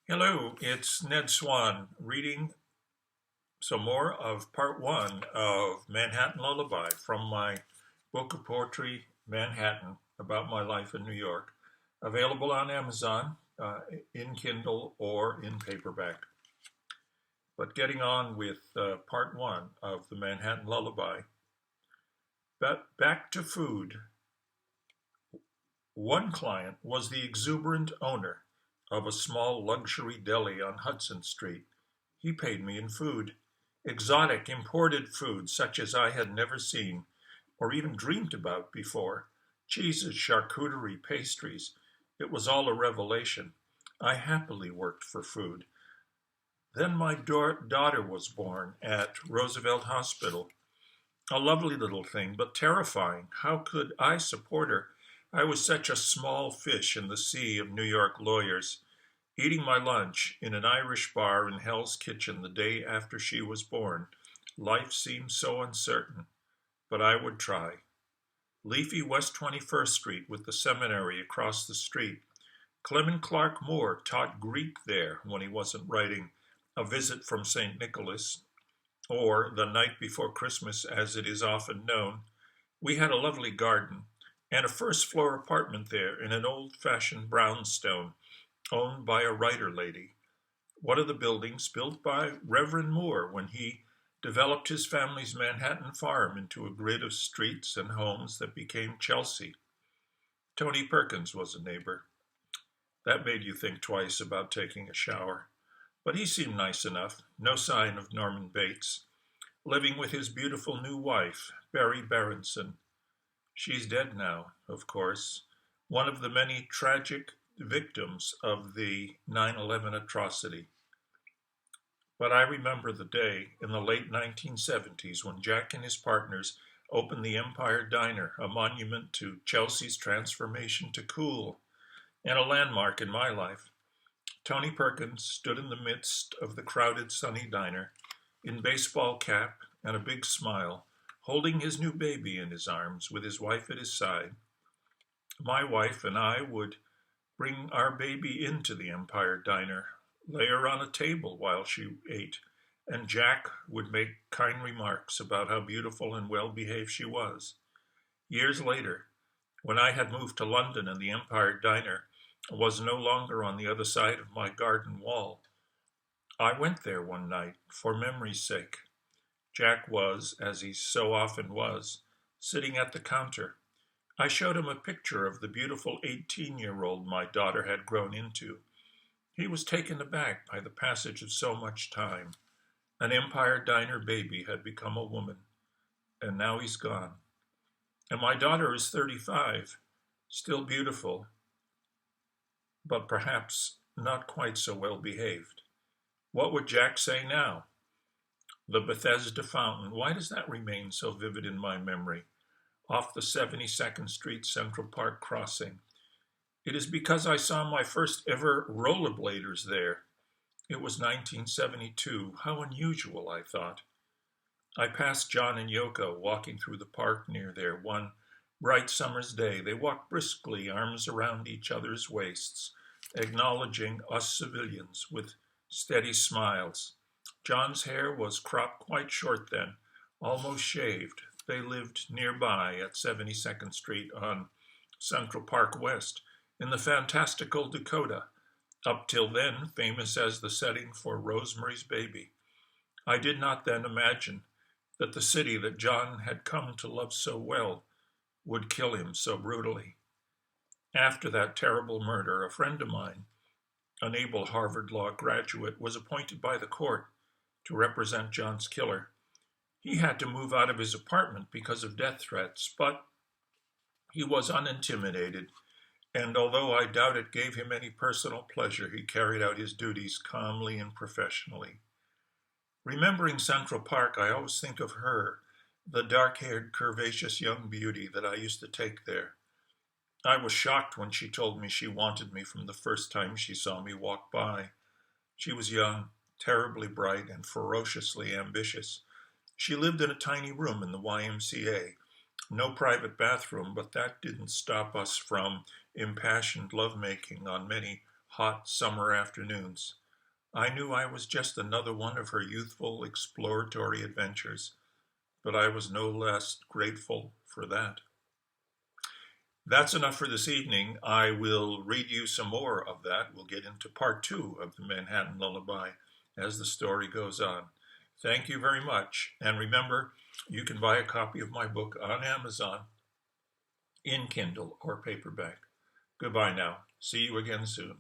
Hello, it's Ned Swan reading some more of part one of Manhattan Lullaby from my book of poetry, Manhattan, about my life in New York, available on Amazon in Kindle or in paperback. But getting on with part one of the Manhattan Lullaby. But back to food. One client was the exuberant owner of a small luxury deli on Hudson Street. He paid me in food, exotic imported food such as I had never seen or even dreamed about before. Cheeses, charcuterie, pastries. It was all a revelation. I happily worked for food. Then my daughter was born at Roosevelt Hospital. A lovely little thing, but terrifying. How could I support her? I was such a small fish in the sea of New York lawyers, eating my lunch in an Irish bar in Hell's Kitchen the day after she was born. Life seemed so uncertain, but I would try. Leafy West 21st Street with the seminary across the street. Clement Clark Moore taught Greek there when he wasn't writing A Visit from St. Nicholas, or The Night Before Christmas as it is often known. We had a lovely garden and a first floor apartment there in an old fashioned brownstone owned by a writer lady. One of the buildings built by Reverend Moore when he developed his family's Manhattan farm into a grid of streets and homes that became Chelsea. Tony Perkins was a neighbor. That made you think twice about taking a shower. But he seemed nice enough, no sign of Norman Bates, living with his beautiful new wife, Barry Berenson. She's dead now, of course, one of the many tragic victims of the 9/11 atrocity. But I remember the day in the late 1970s when Jack and his partners opened the Empire Diner, a monument to Chelsea's transformation to cool, and a landmark in my life. Tony Perkins stood in the midst of the crowded sunny diner, in baseball cap and a big smile, holding his new baby in his arms with his wife at his side. My wife and I would bring our baby into the Empire Diner, lay her on a table while she ate, and Jack would make kind remarks about how beautiful and well behaved she was. Years later, when I had moved to London and the Empire Diner was no longer on the other side of my garden wall, I went there one night for memory's sake. Jack was, as he so often was, sitting at the counter. I showed him a picture of the beautiful 18-year-old my daughter had grown into. He was taken aback by the passage of so much time. An Empire Diner baby had become a woman, and now he's gone. And my daughter is 35, still beautiful, but perhaps not quite so well behaved. What would Jack say now? The Bethesda fountain, why does that remain so vivid in my memory? Off the 72nd Street Central Park crossing. It is because I saw my first ever rollerbladers there. It was 1972. How unusual, I thought. I passed John and Yoko walking through the park near there one bright summer's day. They walked briskly, arms around each other's waists, acknowledging us civilians with steady smiles. John's hair was cropped quite short then, almost shaved. They lived nearby at 72nd Street on Central Park West in the fantastical Dakota, up till then famous as the setting for Rosemary's Baby. I did not then imagine that the city that John had come to love so well would kill him so brutally. After that terrible murder, a friend of mine, an able Harvard Law graduate, was appointed by the court to represent John's killer. He had to move out of his apartment because of death threats, but he was unintimidated, and although I doubt it gave him any personal pleasure, he carried out his duties calmly and professionally. Remembering Central Park, I always think of her, the dark-haired, curvaceous young beauty that I used to take there. I was shocked when she told me she wanted me from the first time she saw me walk by. She was young, terribly bright, and ferociously ambitious. She lived in a tiny room in the YMCA. No private bathroom, but that didn't stop us from impassioned lovemaking on many hot summer afternoons. I knew I was just another one of her youthful exploratory adventures, but I was no less grateful for that. That's enough for this evening. I will read you some more of that. We'll get into part 2 of the Manhattan Lullaby as the story goes on. Thank you very much. And remember, you can buy a copy of my book on Amazon in Kindle or paperback. Goodbye now. See you again soon.